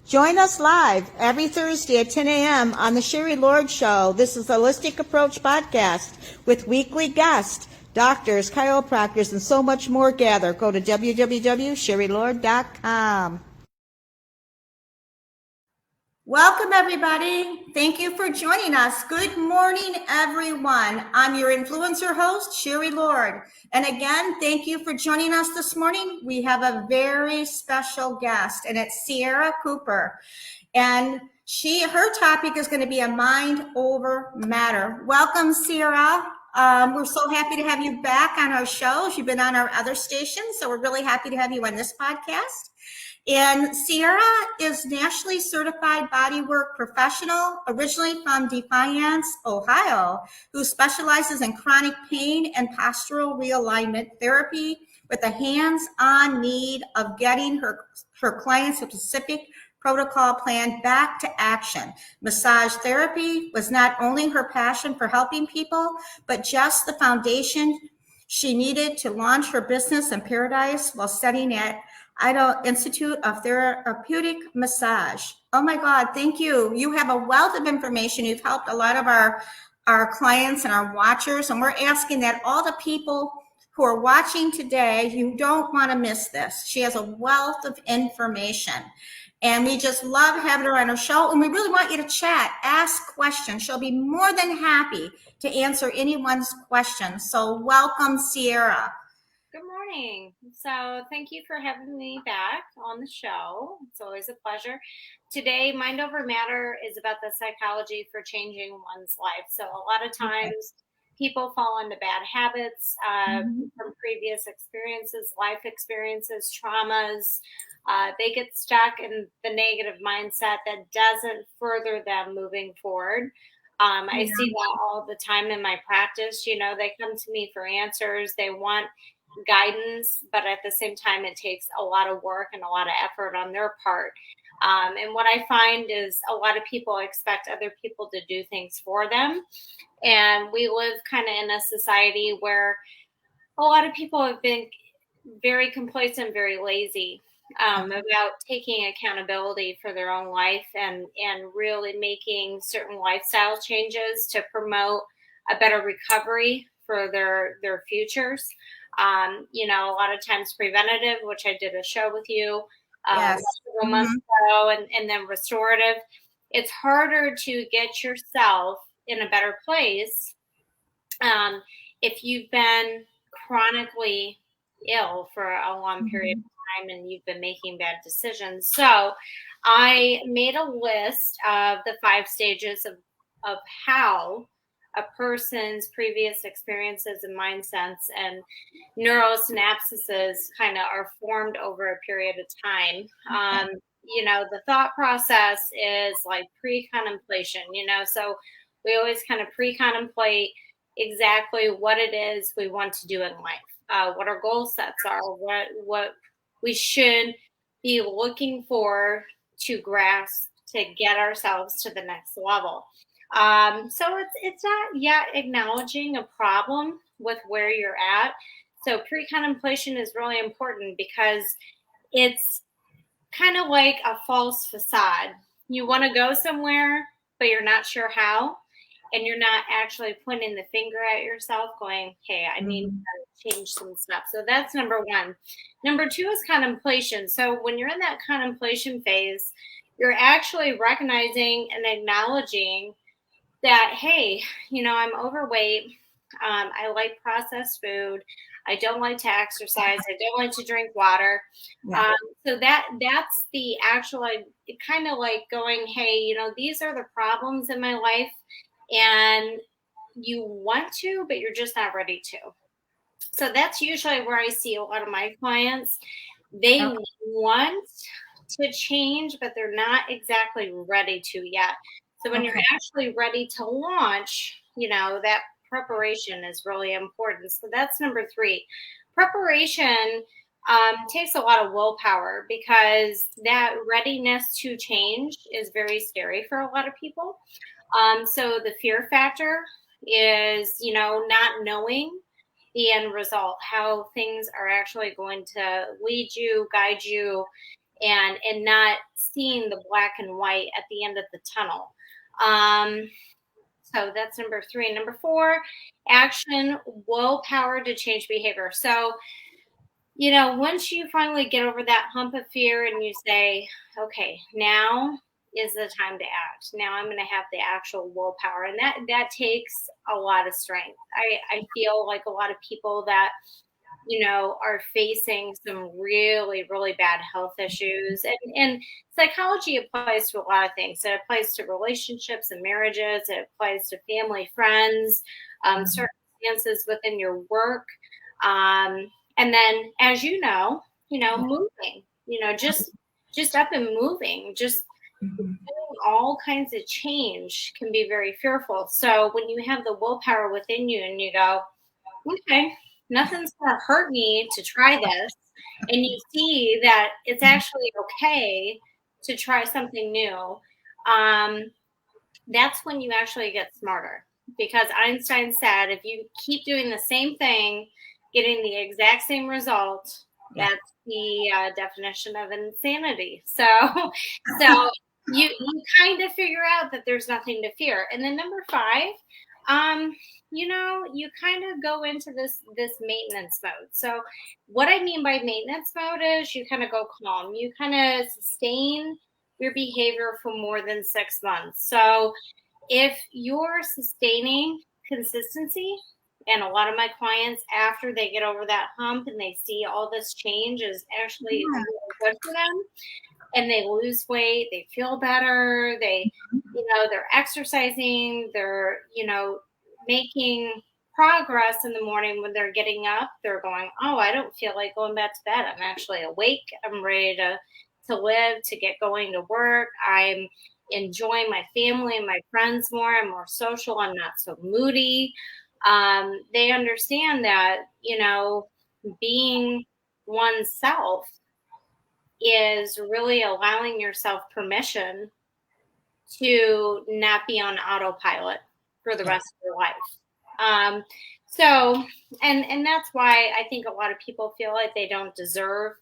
Join us live every Thursday at 10 a.m. on the Sherry Lord Show. This is the Holistic Approach Podcast with weekly guests, doctors, chiropractors, and so much more gather. Go to www.sherrylord.com. Welcome, everybody. Thank you for joining us. Good morning, everyone. I'm your influencer host, Sherry Lord. And again, thank you for joining us this morning. We have a very special guest, and it's Sierra Cooper. And her topic is going to be a mind over matter. Welcome, Sierra. We're so happy to have you back on our shows. You've been on our other stations, so we're really happy to have you on this podcast. And Sierra is nationally certified bodywork professional, originally from Defiance, Ohio, who specializes in chronic pain and postural realignment therapy with a hands-on need of getting her clients a specific protocol plan back to action. Massage therapy was not only her passion for helping people, but just the foundation she needed to launch her business in Paradise while studying at Idaho Institute of Therapeutic Massage. Oh my God, thank you. You have a wealth of information. You've helped a lot of our clients and our watchers, and we're asking that all the people who are watching today, you don't want to miss this. She has a wealth of information. And we just love having her on our show. And we really want you to chat, ask questions. She'll be more than happy to answer anyone's questions. So welcome, Sierra. Good morning. So thank you for having me back on the show. It's always a pleasure. Today, Mind Over Matter is about the psychology for changing one's life. So a lot of times people fall into bad habits from previous experiences, life experiences, traumas. They get stuck in the negative mindset that doesn't further them moving forward. I see that all the time in my practice. You know, they come to me for answers. They want guidance, but at the same time, it takes a lot of work and a lot of effort on their part. And what I find is a lot of people expect other people to do things for them. And we live kind of in a society where a lot of people have been very complacent, very lazy about taking accountability for their own life and really making certain lifestyle changes to promote a better recovery for their futures. You know, a lot of times preventative, which I did a show with you several months ago, and then restorative. It's harder to get yourself in a better place if you've been chronically ill for a long period of time and you've been making bad decisions. So I made a list of the 5 stages of how a person's previous experiences and mindsets and neurosynapses kind of are formed over a period of time. You know, the thought process is like pre-contemplation, you know, so we always kind of pre-contemplate exactly what it is we want to do in life, what our goal sets are, what we should be looking for to grasp to get ourselves to the next level. So it's not yet acknowledging a problem with where you're at. So pre-contemplation is really important because it's kind of like a false facade. You want to go somewhere, but you're not sure how. And you're not actually pointing the finger at yourself going, hey, I need to change some stuff. So that's number 1. Number 2 is contemplation. So when you're in that contemplation phase, you're actually recognizing and acknowledging that, hey, you know, I'm overweight. I like processed food. I don't like to exercise. I don't like to drink water. So that's the actual, kind of like going, hey, you know, these are the problems in my life. And you want to, but you're just not ready to. So that's usually where I see a lot of my clients. They want to change, but they're not exactly ready to yet. So when you're actually ready to launch, you know, that preparation is really important. So that's number 3. Preparation takes a lot of willpower because that readiness to change is very scary for a lot of people. So the fear factor is, you know, not knowing the end result, how things are actually going to lead you, guide you, and not seeing the black and white at the end of the tunnel. So that's number 3. Number 4, action, willpower to change behavior. So, once you finally get over that hump of fear and you say, okay, now is the time to act. Now I'm going to have the actual willpower. And that takes a lot of strength. I feel like a lot of people that, are facing some really, really bad health issues. And psychology applies to a lot of things. It applies to relationships and marriages. It applies to family, friends, circumstances within your work. And then, as moving, just up and moving, just doing all kinds of change can be very fearful. So when you have the willpower within you and you go, okay, nothing's going to hurt me to try this, and you see that it's actually okay to try something new, that's when you actually get smarter. Because Einstein said, if you keep doing the same thing, getting the exact same result, that's the definition of insanity. So you kind of figure out that there's nothing to fear. And then number 5, you kind of go into this maintenance mode. So what I mean by maintenance mode is you kind of go calm. You kind of sustain your behavior for more than 6 months. So if you're sustaining consistency, and a lot of my clients, after they get over that hump and they see all this change is actually really good for them, and they lose weight, they feel better, they're exercising, they're, making progress in the morning when they're getting up, they're going, oh, I don't feel like going back to bed. I'm actually awake. I'm ready to live, to get going to work. I'm enjoying my family and my friends more. I'm more social. I'm not so moody. They understand that, being oneself is really allowing yourself permission to not be on autopilot for the rest of your life. And that's why I think a lot of people feel like they don't deserve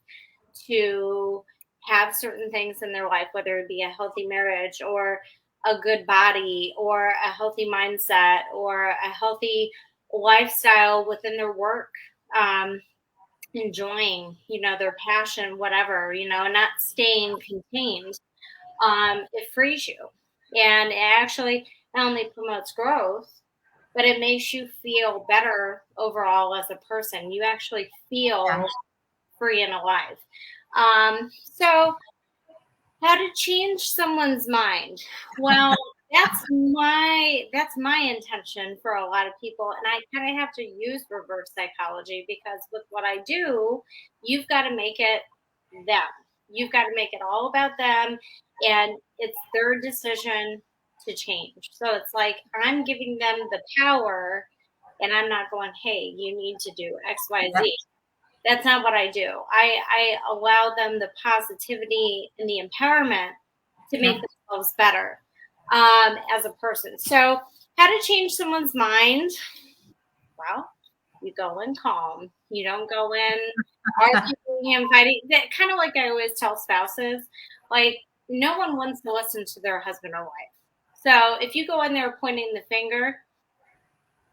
to have certain things in their life, whether it be a healthy marriage or a good body or a healthy mindset or a healthy lifestyle within their work, enjoying, their passion, whatever, not staying contained. It frees you, and it actually not only promotes growth, but it makes you feel better overall as a person. You actually feel free and alive. So how to change someone's mind? Well, that's my intention for a lot of people, and I kind of have to use reverse psychology because with what I do, you've got to make it them. You've got to make it all about them, and it's their decision to change. So it's like I'm giving them the power, and I'm not going, hey, you need to do X, Y, Z. That's not what I do. I allow them the positivity and the empowerment to make themselves better as a person. So how to change someone's mind? Well, you go in calm. You don't go in arguing and fighting. That kind of like I always tell spouses, like no one wants to listen to their husband or wife. So if you go in there pointing the finger,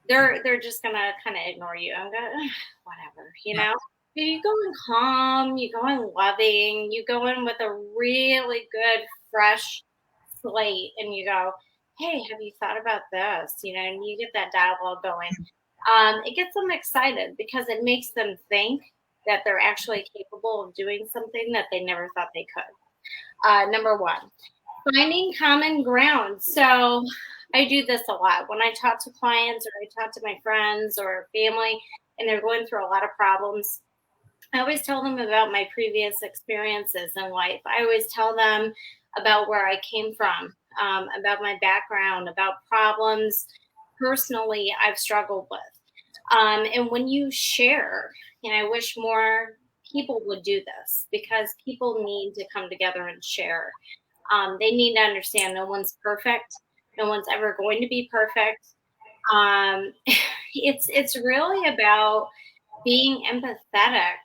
they're just gonna kind of ignore you. I'm gonna whatever, You go in calm, you go in loving, you go in with a really good, fresh slate, and you go, hey, have you thought about this? And you get that dialogue going. It gets them excited because it makes them think that they're actually capable of doing something that they never thought they could. Number 1, finding common ground. So I do this a lot. When I talk to clients or I talk to my friends or family and they're going through a lot of problems, I always tell them about my previous experiences in life. I always tell them about where I came from, about my background, about problems personally I've struggled with. And when you share, and I wish more people would do this because people need to come together and share. They need to understand no one's perfect. No one's ever going to be perfect. It's really about being empathetic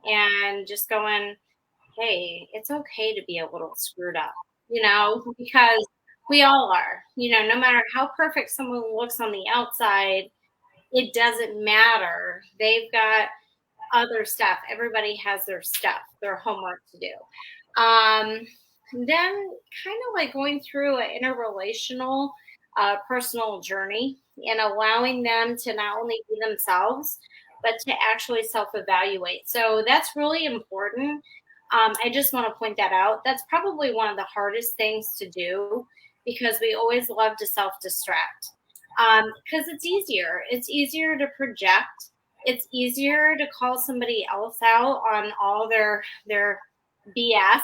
and just going, hey, it's okay to be a little screwed up, because we all are, no matter how perfect someone looks on the outside, it doesn't matter. They've got other stuff. Everybody has their stuff, their homework to do. Then kind of like going through an interrelational personal journey and allowing them to not only be themselves, but to actually self evaluate. So that's really important. I just want to point that out. That's probably one of the hardest things to do because we always love to self distract because it's easier. It's easier to project. It's easier to call somebody else out on all their BS,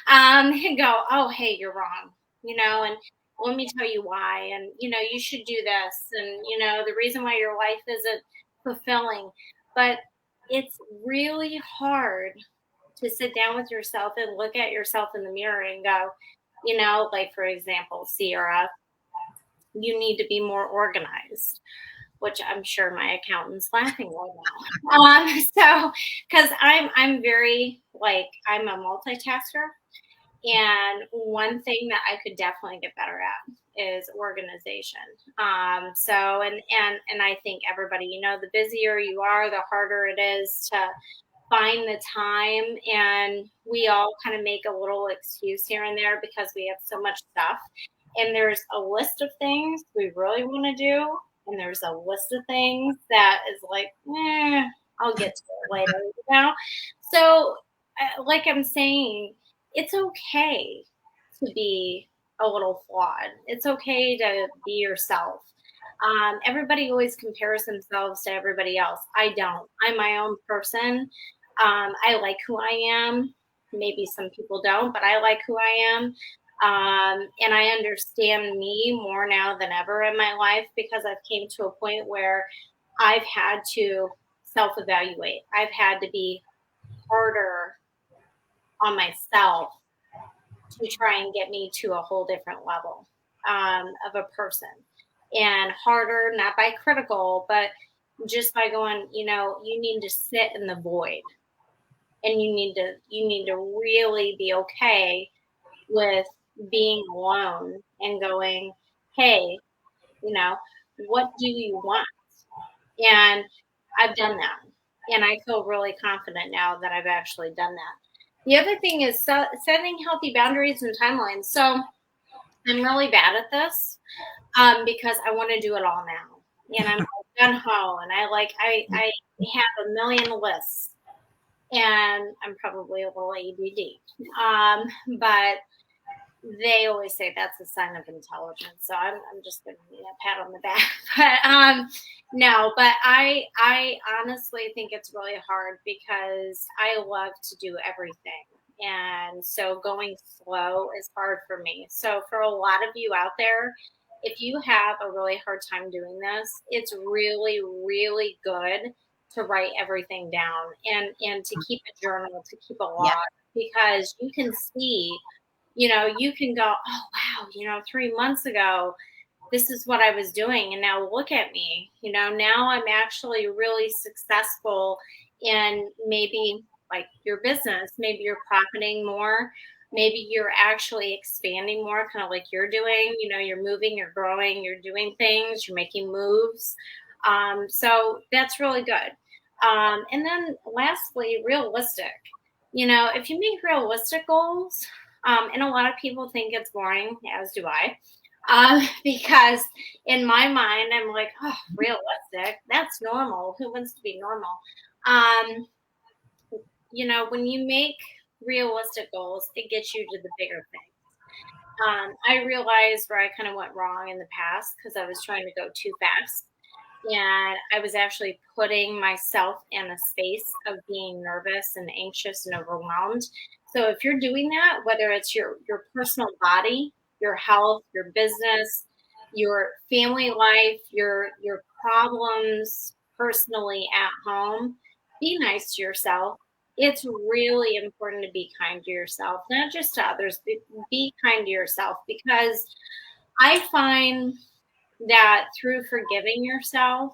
and go, oh, hey, you're wrong, and let me tell you why, and you should do this, and the reason why your life isn't fulfilling. But it's really hard to sit down with yourself and look at yourself in the mirror and go, like for example, Sierra, you need to be more organized, which I'm sure my accountant's laughing right now. So, because I'm very I'm a multitasker, and one thing that I could definitely get better at is organization. So, and I think everybody, the busier you are, the harder it is to find the time, and we all kind of make a little excuse here and there because we have so much stuff, and there's a list of things we really want to do, and there's a list of things that is like, I'll get to it later. So like I'm saying, it's okay to be a little flawed. It's okay to be yourself. Everybody always compares themselves to everybody else. I don't. I'm my own person. I like who I am. Maybe some people don't, but I like who I am. And I understand me more now than ever in my life because I've came to a point where I've had to self-evaluate. I've had to be harder on myself to try and get me to a whole different level of a person, and harder, not by critical, but just by going, you need to sit in the void, and you need to really be okay with being alone and going, hey, what do you want? And I've done that. And I feel really confident now that I've actually done that. The other thing is setting healthy boundaries and timelines. So I'm really bad at this because I want to do it all now. And I'm gun ho, and I have a million lists, and I'm probably a little ADD. But they always say that's a sign of intelligence. So I'm just giving you a pat on the back. But no, but I honestly think it's really hard because I love to do everything. And so going slow is hard for me. So for a lot of you out there, if you have a really hard time doing this, it's really, really good to write everything down and to keep a journal, to keep a log, because you can see, you can go, oh, wow, 3 months ago, this is what I was doing. And now look at me, now I'm actually really successful in maybe like your business. Maybe you're profiting more. Maybe you're actually expanding more, kind of like you're doing, you're moving, you're growing, you're doing things, you're making moves. So that's really good. And then lastly, realistic. If you make realistic goals, and a lot of people think it's boring, as do I, because in my mind, I'm like, oh, realistic, that's normal. Who wants to be normal? When you make realistic goals, it gets you to the bigger things. I realized where I kind of went wrong in the past because I was trying to go too fast. And I was actually putting myself in a space of being nervous and anxious and overwhelmed. So if you're doing that, whether it's your personal body, your health, your business, your family life, your problems personally at home, be nice to yourself. It's really important to be kind to yourself, not just to others, but be kind to yourself, because I find that through forgiving yourself,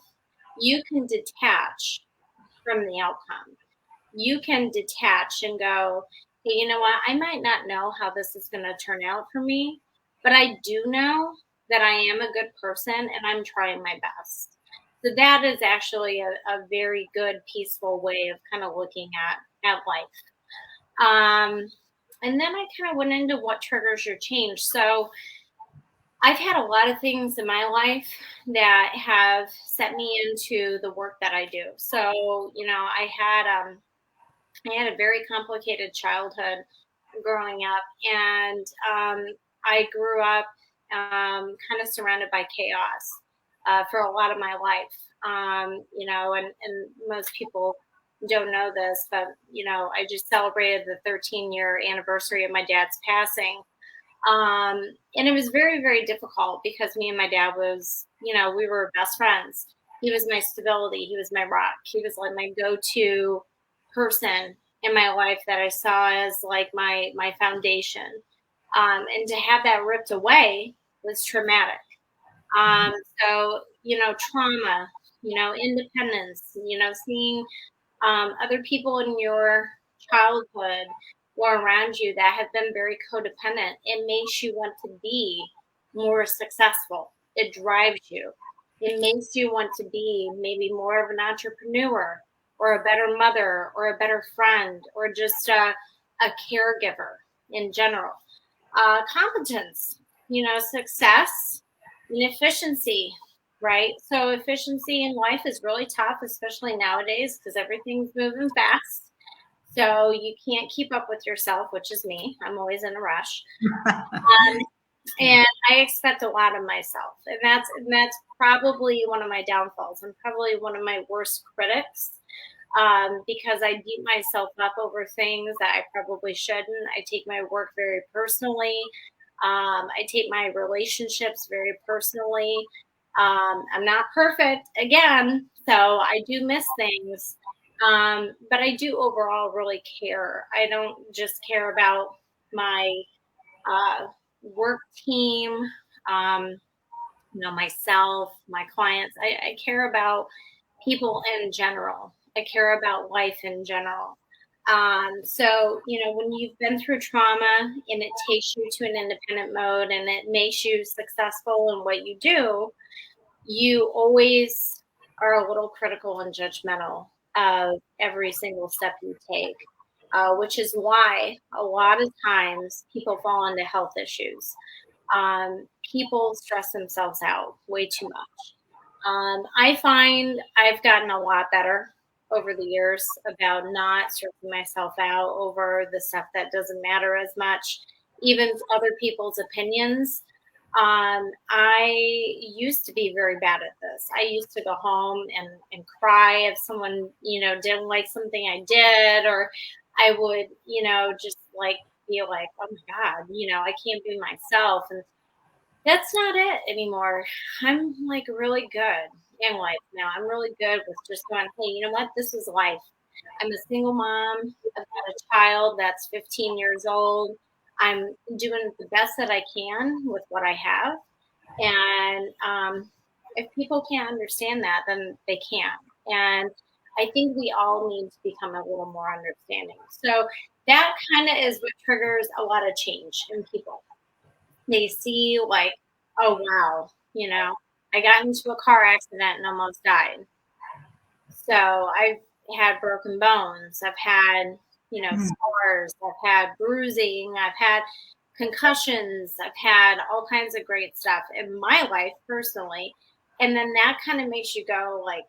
you can detach from the outcome. you can detach and go, hey, you know what? I might not know how this is going to turn out for me, but I do know that I am a good person and I'm trying my best. So that is actually a very good, peaceful way of kind of looking at life. And then I kind of went into what triggers your change. So I've had a lot of things in my life that have set me into the work that I do. So, I had a very complicated childhood growing up, and I grew up kind of surrounded by chaos for a lot of my life. And most people don't know this, but I just celebrated the 13-year anniversary of my dad's passing. And it was very, very difficult because me and my dad we were best friends. He was my stability. He was my rock. He was like my go-to person in my life that I saw as like my foundation. And to have that ripped away was traumatic. Um, Trauma, independence, seeing other people in your childhood or around you that have been very codependent, it makes you want to be more successful. It drives you. It makes you want to be maybe more of an entrepreneur or a better mother or a better friend or just a caregiver in general. Competence, success and efficiency, right? So efficiency in life is really tough, especially nowadays, because everything's moving fast. So you can't keep up with yourself, which is me. I'm always in a rush. And I expect a lot of myself. And that's probably one of my downfalls. I'm probably one of my worst critics because I beat myself up over things that I probably shouldn't. I take my work very personally. I take my relationships very personally. I'm not perfect again, so I do miss things. But I do overall really care. I don't just care about my work team, um, myself, my clients. I care about people in general. I care about life in general. When you've been through trauma and it takes you to an independent mode and it makes you successful in what you do, you always are a little critical and judgmental of every single step you take, which is why a lot of times people fall into health issues. People stress themselves out way too much. I find I've gotten a lot better over the years about not stressing myself out over the stuff that doesn't matter as much, even other people's opinions. I used to be very bad at this. I used to go home and cry if someone, didn't like something I did, or I would, just like feel like, oh my God, I can't be myself. And that's not it anymore. I'm like really good in life now. I'm really good with just going, hey, you know what? This is life. I'm a single mom. I've got a child that's 15 years old. I'm doing the best that I can with what I have. And if people can't understand that, then they can't. And I think we all need to become a little more understanding. So that kind of is what triggers a lot of change in people. They see like, oh wow, I got into a car accident and almost died. So I've had broken bones. I've had, scars. I've had bruising. I've had concussions. I've had all kinds of great stuff in my life personally. And then that kind of makes you go like,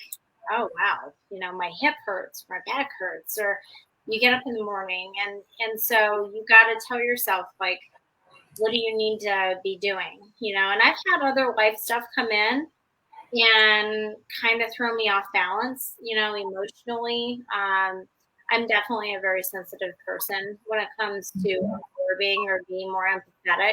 oh wow, my hip hurts, my back hurts, or you get up in the morning and so you got to tell yourself like, what do you need to be doing? And I've had other life stuff come in and kind of throw me off balance, emotionally. I'm definitely a very sensitive person when it comes to absorbing or being more empathetic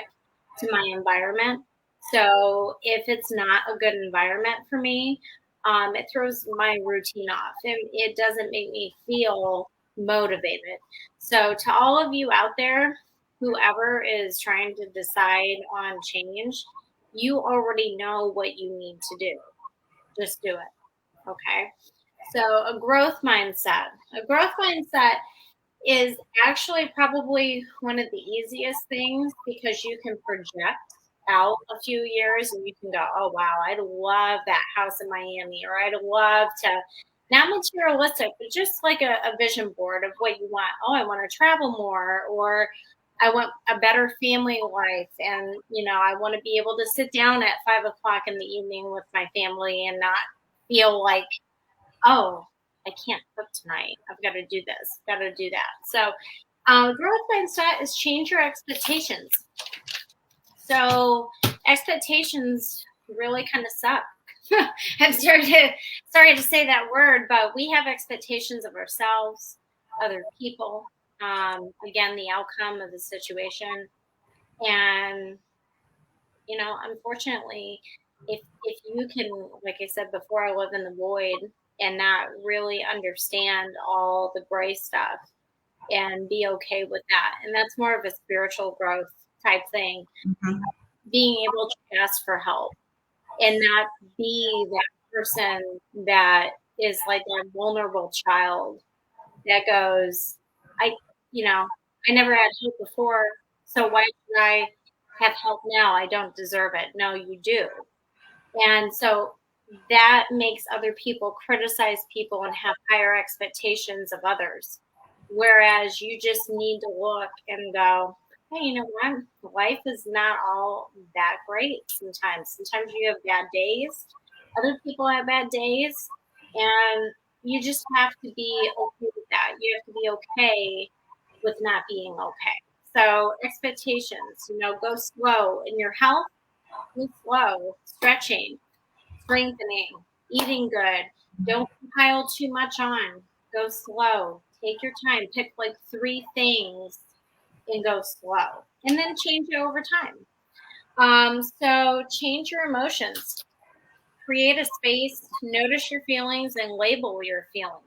to my environment. So if it's not a good environment for me, it throws my routine off and it doesn't make me feel motivated. So to all of you out there, whoever is trying to decide on change, you already know what you need to do. Just do it. Okay. So a growth mindset. A growth mindset is actually probably one of the easiest things because you can project out a few years and you can go, oh wow, I'd love that house in Miami, or I'd love to, not materialistic, but just like a vision board of what you want. Oh, I want to travel more, or I want a better family life, and I want to be able to sit down at 5 o'clock in the evening with my family and not feel like, oh, I can't cook tonight. I've got to do this, got to do that. So, growth mindset is change your expectations. So, expectations really kind of suck. I'm sorry to say that word, but we have expectations of ourselves, other people, again, the outcome of the situation, and unfortunately, if you can, like I said before, I live in the void and not really understand all the gray stuff and be okay with that. And that's more of a spiritual growth type thing. Mhm. Being able to ask for help and not be that person that is like a vulnerable child that goes, I, I never had help before, so why should I have help now? I don't deserve it. No, you do. And so that makes other people criticize people and have higher expectations of others. Whereas you just need to look and go, hey, you know what? Life is not all that great sometimes. Sometimes you have bad days. Other people have bad days. And you just have to be okay with that. You have to be okay with not being okay. So expectations, go slow in your health, go slow, stretching, strengthening, eating good. Don't pile too much on. Go slow. Take your time. Pick like 3 things and go slow. And then change it over time. So change your emotions. Create a space, notice your feelings, and label your feelings.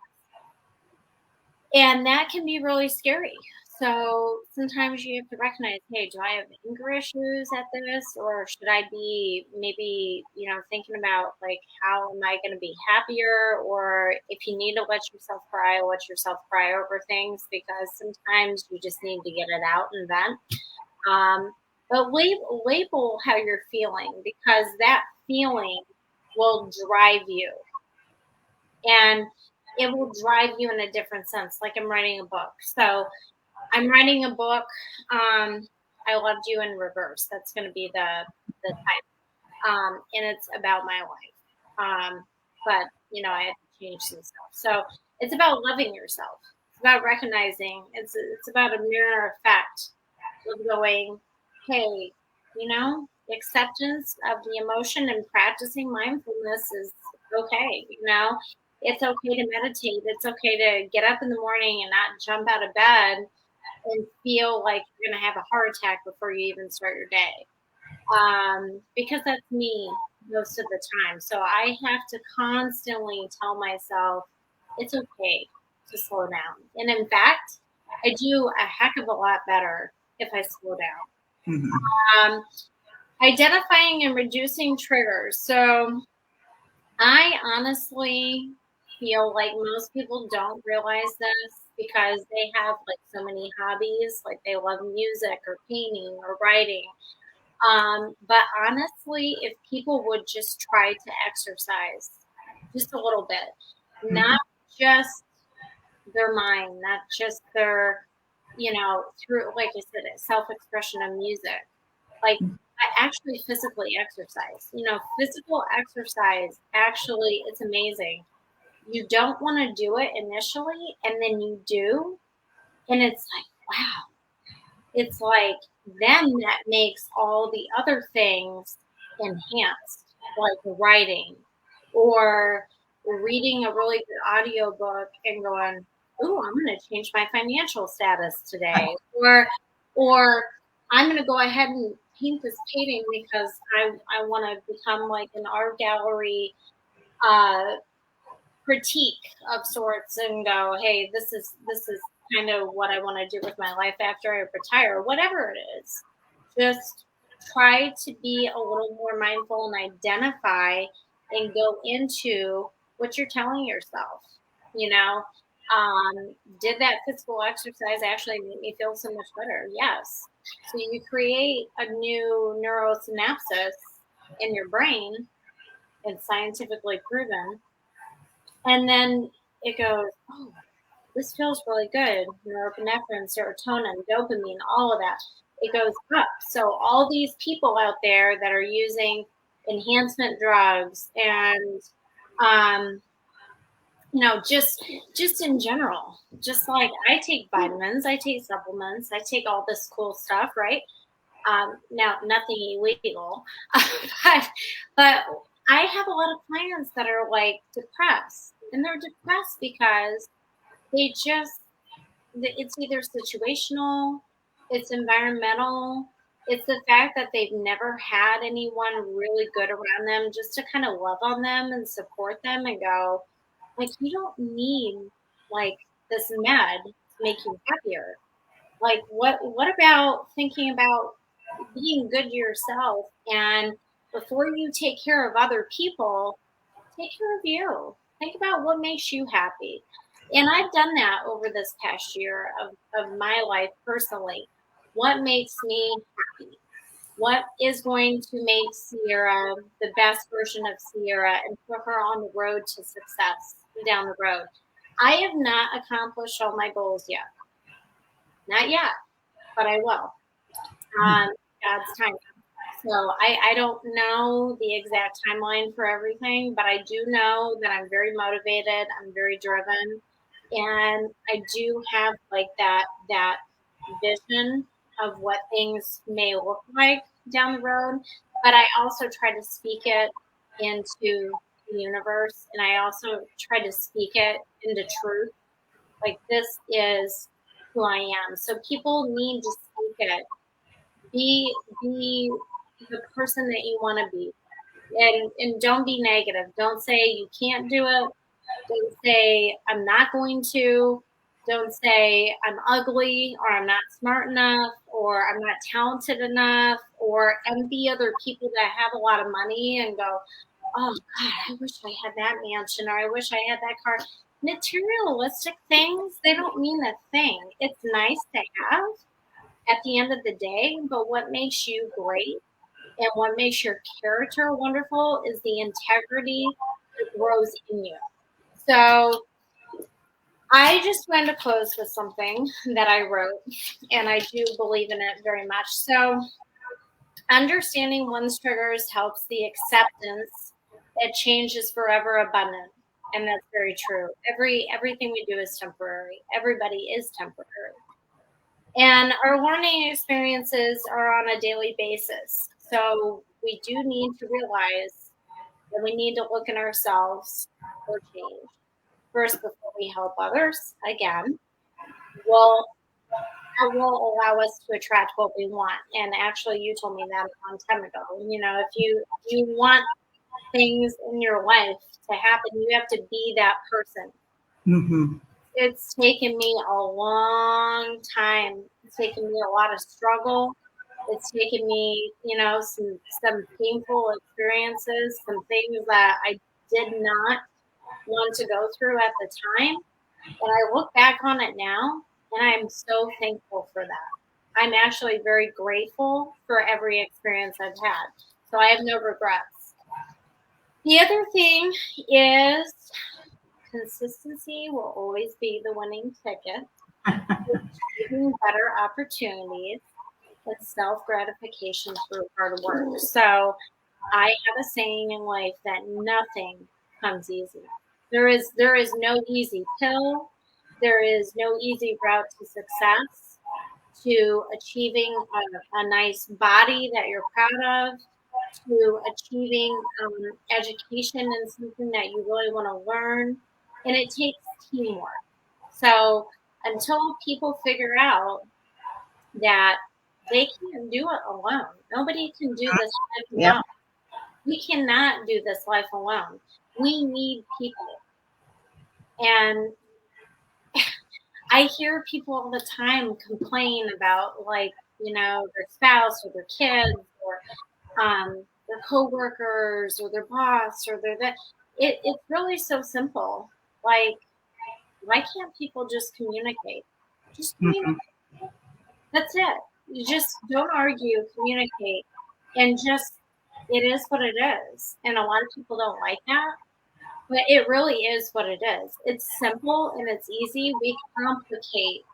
And that can be really scary. So sometimes you have to recognize, hey, do I have anger issues at this? Or should I be maybe, thinking about like, how am I going to be happier? Or if you need to let yourself cry over things, because sometimes you just need to get it out and vent. But label how you're feeling, because that feeling will drive you. And it will drive you in a different sense. Like I'm writing a book. So I'm writing a book. I Loved You in Reverse. That's going to be the title. And it's about my life. But, I had to change some stuff. So it's about loving yourself. It's about recognizing. It's about a mirror effect of going, hey, acceptance of the emotion and practicing mindfulness is okay. It's okay to meditate. It's okay to get up in the morning and not jump out of bed and feel like you're going to have a heart attack before you even start your day. Because that's me most of the time. So I have to constantly tell myself it's okay to slow down. And in fact, I do a heck of a lot better if I slow down. Mhm. Identifying and reducing triggers. So I honestly feel like most people don't realize this because they have like so many hobbies, like they love music or painting or writing. But honestly, if people would just try to exercise just a little bit, not just their mind, not just their, through, like I said, self-expression of music, like I actually physically exercise. Physical exercise, actually, it's amazing. You don't want to do it initially, and then you do, and it's like, wow. It's like then that makes all the other things enhanced, like writing or reading a really good audiobook and going, "Ooh, I'm going to change my financial status today," or I'm going to go ahead and paint this painting because I want to become like an art gallery critique of sorts and go, hey, this is kind of what I want to do with my life after I retire, whatever it is. Just try to be a little more mindful and identify and go into what you're telling yourself. Did that physical exercise actually make me feel so much better? Yes. So you create a new neurosynapsis in your brain. It's scientifically proven. And then it goes, oh, this feels really good. Norepinephrine, serotonin, dopamine, all of that. It goes up. So all these people out there that are using enhancement drugs and just in general, just like I take vitamins, I take supplements, I take all this cool stuff, right? Now, nothing illegal, but I have a lot of clients that are like depressed, and they're depressed because it's either situational, it's environmental, it's the fact that they've never had anyone really good around them just to kind of love on them and support them and go, like, you don't need like this med to make you happier. Like, what about thinking about being good to yourself, and before you take care of other people, take care of you. Think about what makes you happy. And I've done that over this past year of my life personally. What makes me happy? What is going to make Sierra the best version of Sierra and put her on the road to success down the road? I have not accomplished all my goals yet. Not yet, but I will. God's time. So I don't know the exact timeline for everything, but I do know that I'm very motivated. I'm very driven, and I do have like that vision of what things may look like down the road. But I also try to speak it into the universe, and I also try to speak it into truth. Like, this is who I am. So people need to speak it. Be the person that you want to be, and don't be negative. Don't say you can't do it. Don't say I'm not going to. Don't say I'm ugly, or I'm not smart enough, or I'm not talented enough, or envy other people that have a lot of money and go, oh God, I wish I had that mansion, or I wish I had that car. Materialistic things, they don't mean a thing. It's nice to have at the end of the day, but what makes you great and what makes your character wonderful is the integrity that grows in you. So I just wanted to close with something that I wrote, and I do believe in it very much. So understanding one's triggers helps the acceptance that change is forever abundant. And that's very true. Everything we do is temporary. Everybody is temporary. And our learning experiences are on a daily basis. So we do need to realize that we need to look in ourselves for change. First, before we help others, again, that will allow us to attract what we want. And actually, you told me that a long time ago. If you want things in your life to happen, you have to be that person. Mm-hmm. It's taken me a long time. It's taken me a lot of struggle. It's taken me, some painful experiences, some things that I did not want to go through at the time. And I look back on it now, and I'm so thankful for that. I'm actually very grateful for every experience I've had. So I have no regrets. The other thing is consistency will always be the winning ticket. Achieving better opportunities and self-gratification through hard work. So I have a saying in life that nothing comes easy. There is no easy pill. There is no easy route to success, to achieving a nice body that you're proud of, to achieving education in something that you really want to learn. And it takes teamwork. So until people figure out that they can't do it alone, nobody can do this life alone. Yep. We cannot do this life alone. We need people. And I hear people all the time complain about, like, their spouse or their kids or their coworkers or their boss or their that. it's really so simple. Like, why can't people just communicate? Just communicate. That's it. You just don't argue, communicate, and just, it is what it is. And a lot of people don't like that, but it really is what it is. It's simple and it's easy. We complicate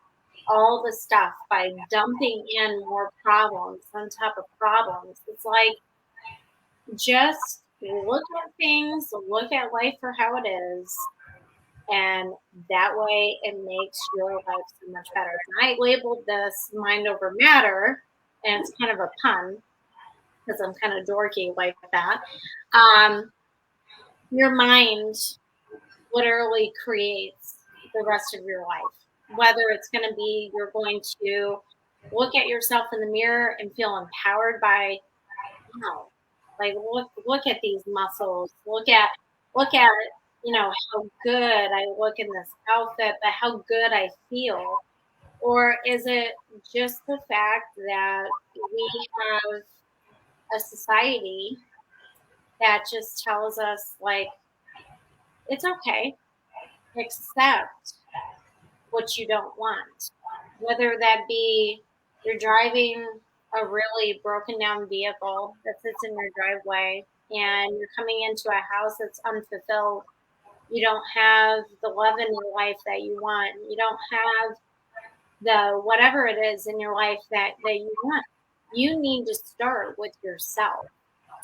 all the stuff by dumping in more problems on top of problems. It's like, just look at things, look at life for how it is, and that way it makes your life so much better. And I labeled this mind over matter, and it's kind of a pun because I'm kind of dorky like that. Your mind literally creates the rest of your life. Whether it's going to be, you're going to look at yourself in the mirror and feel empowered by, wow, like look at these muscles, look at how good I look in this outfit, but how good I feel. Or is it just the fact that we have a society that just tells us, like, it's okay, accept what you don't want, whether that be you're driving a really broken down vehicle that sits in your driveway and you're coming into a house that's unfulfilled. You don't have the love in your life that you want. You don't have the whatever it is in your life that you want. You need to start with yourself.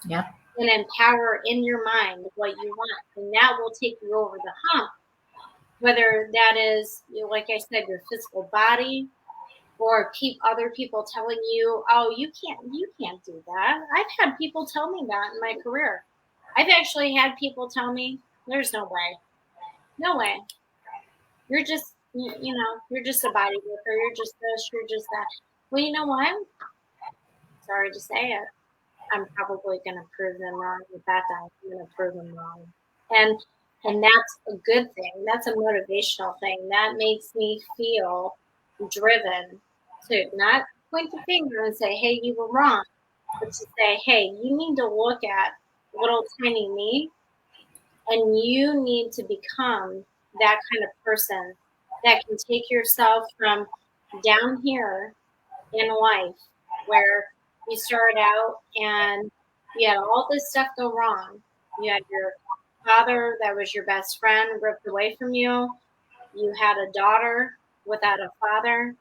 Yeah. And empower in your mind what you want. And that will take you over the hump. Whether that is, like I said, your physical body, or other people telling you, oh, you can't do that. I've had people tell me that in my career. I've actually had people tell me, there's no way. No way. You're just, you're just a body worker. You're just this, you're just that. Well, you know what? Sorry to say it. I'm probably going to prove them wrong. At that time, I'm going to prove them wrong. And that's a good thing. That's a motivational thing. That makes me feel driven to not point the finger and say, hey, you were wrong, but to say, hey, you need to look at little tiny me, and you need to become that kind of person that can take yourself from down here in life, where you started out and you had all this stuff go wrong. You had your father that was your best friend ripped away from you. You had a daughter without a father.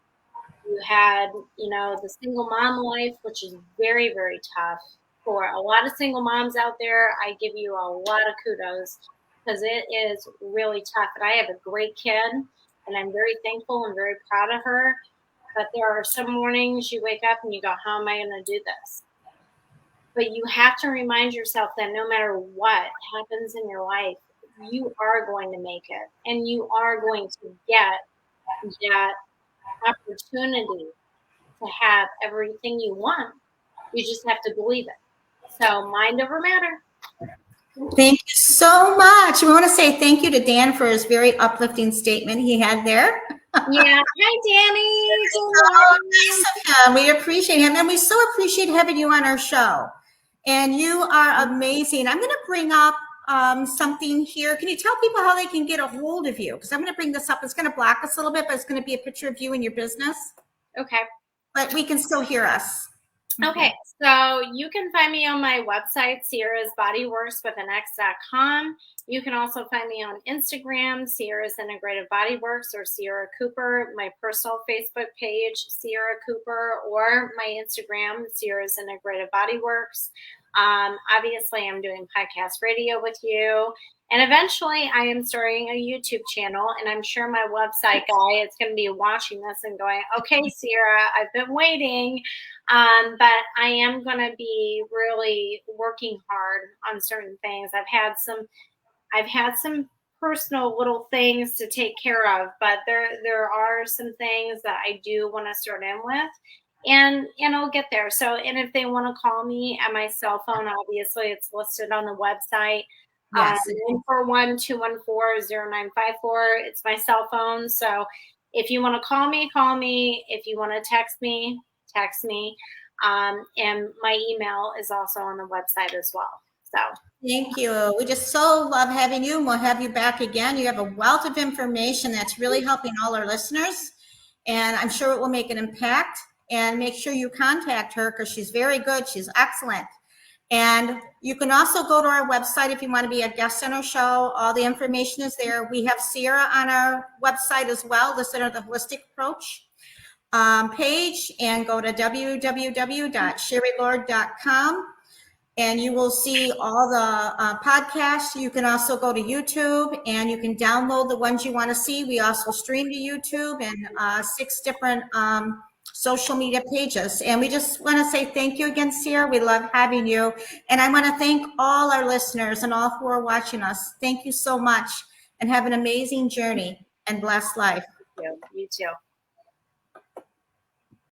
You had, the single mom life, which is very, very tough. For a lot of single moms out there, I give you a lot of kudos, because it is really tough. And I have a great kid, and I'm very thankful and very proud of her. But there are some mornings you wake up and you go, how am I going to do this? But you have to remind yourself that no matter what happens in your life, you are going to make it, and you are going to get that opportunity to have everything you want. You just have to believe it. So mind over matter. Thank you so much. We want to say thank you to Dan for his very uplifting statement he had there. Yeah. Hi, Danny. So nice of him. We appreciate him, and we so appreciate having you on our show. And you are amazing. I'm going to bring up something here. Can you tell people how they can get a hold of you? Because I'm going to bring this up. It's going to block us a little bit, but it's going to be a picture of you and your business. Okay. But we can still hear us. Okay, so you can find me on my website, Sierra's Bodyworks with an X.com. You can also find me on Instagram, Sierra's Integrative Bodyworks, or Sierra Cooper, my personal Facebook page, Sierra Cooper, or my Instagram, Sierra's Integrative Bodyworks. Obviously, I'm doing podcast radio with you. And eventually, I am starting a YouTube channel, and I'm sure my website guy is going to be watching this and going, okay, Sierra, I've been waiting. But I am going to be really working hard on certain things. I've had some personal little things to take care of, but there are some things that I do want to start in with, and I'll get there. So, and if they want to call me at my cell phone, obviously it's listed on the website. Yes. 941-214-0954. It's my cell phone. So if you want to call me, call me. If you want to text me, text me. And my email is also on the website as well. So Thank you. We just so love having you, and we'll have you back again. You have a wealth of information that's really helping all our listeners, and I'm sure it will make an impact. And make sure you contact her because she's very good. She's excellent. And you can also go to our website if you want to be a guest on our show. All the information is there. We have Sierra on our website as well, listed under the Holistic Approach page, and go to www.sherrylord.com. And you will see all the podcasts. You can also go to YouTube and you can download the ones you want to see. We also stream to YouTube and 6 different social media pages. And we just want to say thank you again, Sierra. We love having you. And I want to thank all our listeners and all who are watching us. Thank you so much and have an amazing journey and blessed life. you too.